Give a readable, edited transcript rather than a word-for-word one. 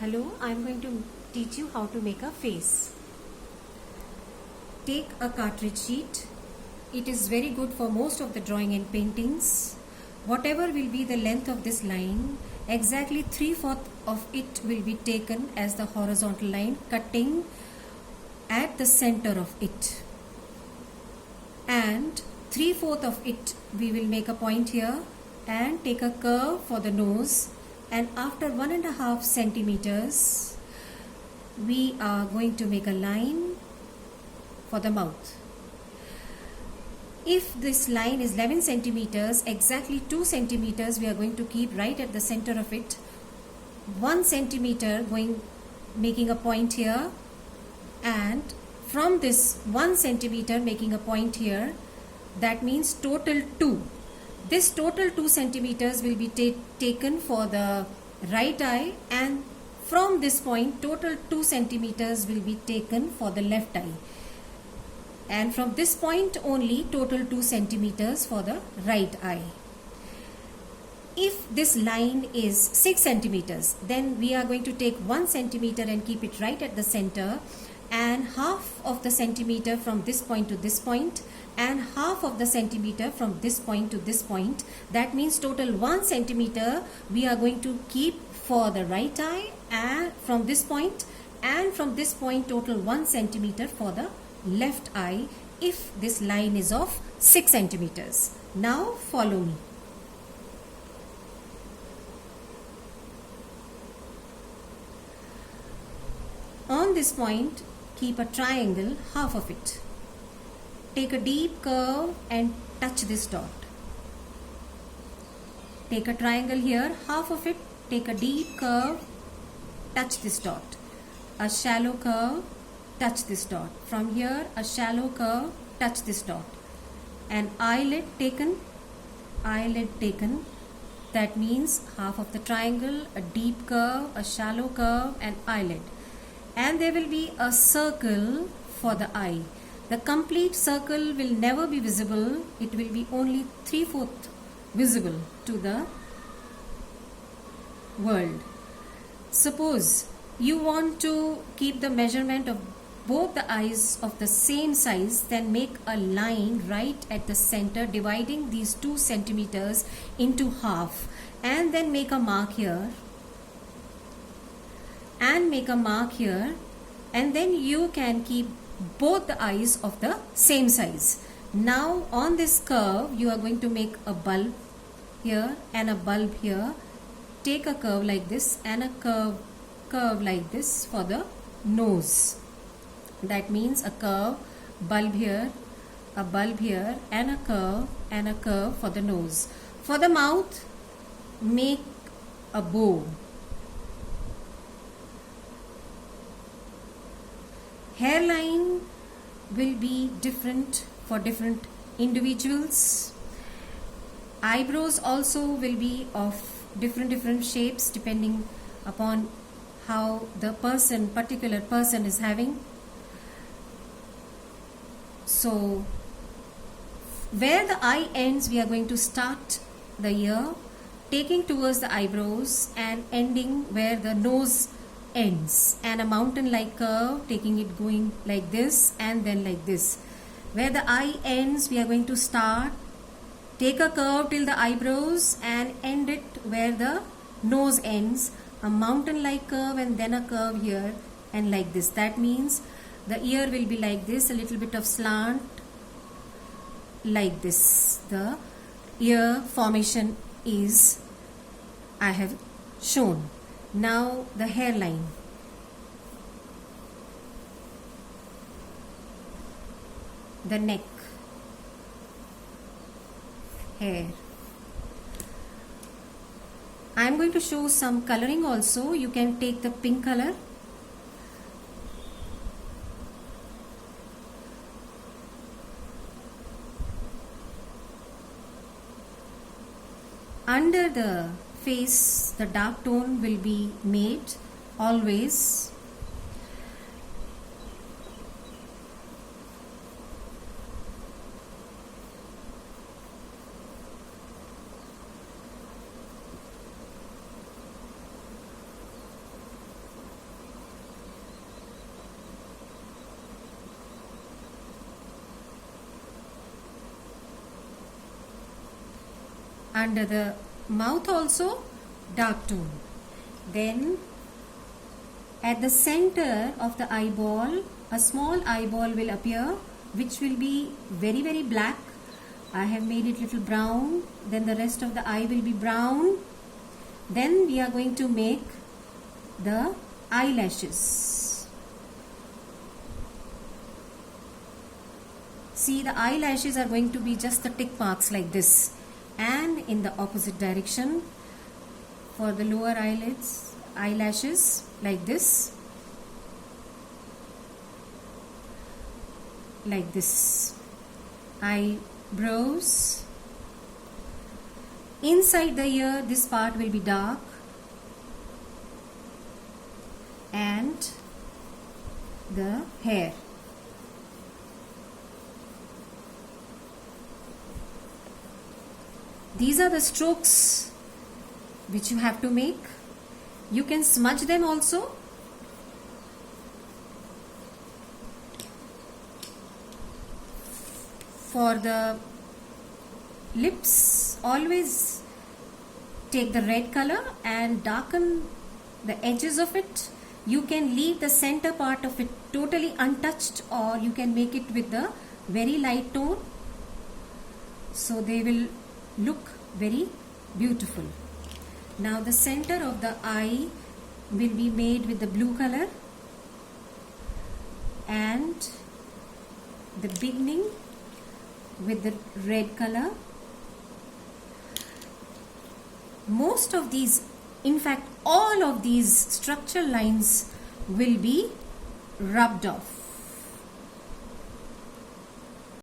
Hello, I am going to teach you how to make a face. Take a cartridge sheet. It is very good for most of the drawing and paintings. Whatever will be the length of this line, exactly 3/4 of it will be taken as the horizontal line, cutting at the center of it. And 3/4 of it we will make a point here and take a curve for the nose, and after 1.5 centimeters we are going to make a line for the mouth. If this line is 11 centimeters, exactly 2 centimeters we are going to keep right at the center of it. 1 centimeter making a point here, and from this 1 centimeter making a point here, that means total 2. This total 2 centimeters will be taken for the right eye, and from this point total 2 centimeters will be taken for the left eye, and from this point only total 2 centimeters for the right eye. If this line is 6 centimeters, then we are going to take 1 centimeter and keep it right at the center, and half of the centimeter from this point to this point, and half of the centimeter from this point to this point. That means total 1 centimeter we are going to keep for the right eye, and from this point, and from this point total 1 centimeter for the left eye if this line is of 6 centimeters. Now follow me. On this point, keep a triangle, half of it. Take a deep curve and touch this dot. Take a triangle here, half of it, take a deep curve, touch this dot. A shallow curve, touch this dot. From here, a shallow curve, touch this dot. An eyelid taken, that means half of the triangle, a deep curve, a shallow curve, and eyelid. And there will be a circle for the eye. The complete circle will never be visible. It will be only 3/4 visible to the world. Suppose you want to keep the measurement of both the eyes of the same size, then make a line right at the center dividing these 2 centimeters into half, and then make a mark here and make a mark here, and then you can keep both the eyes of the same size. Now on this curve you are going to make a bulb here and a bulb here. Take a curve like this and a curve like this for the nose. That means a curve, bulb here, a bulb here, and a curve for the nose. For the mouth, make a bow. Hairline will be different for different individuals. Eyebrows also will be of different shapes depending upon how the particular person is having. So where the eye ends, we are going to start the ear, taking towards the eyebrows and ending where the nose ends, and a mountain like curve, taking it going like this and then like this. Where the eye ends, we are going to start, take a curve till the eyebrows and end it where the nose ends, a mountain like curve and then a curve here and like this. That means the ear will be like this, a little bit of slant like this. The ear formation is I have shown. Now the hairline. The neck, hair. I am going to show some coloring also. You can take the pink color. Under the face, the dark tone will be made always. under the mouth also dark tone. Then at the center of the eyeball, a small eyeball will appear, which will be very, very black. I have made it little brown. Then the rest of the eye will be brown. Then we are going to make the eyelashes. See, the eyelashes are going to be just the tick marks like this, and in the opposite direction for the lower eyelids, eyelashes like this, like this. Eyebrows. Inside the ear, this part will be dark, and the hair. These are the strokes which you have to make. You can smudge them also. For the lips, always take the red color and darken the edges of it. You can leave the center part of it totally untouched, or you can make it with the very light tone, so they will look very beautiful. Now the center of the eye will be made with the blue color, and the beginning with the red color. Most of these, in fact all of these structural lines will be rubbed off.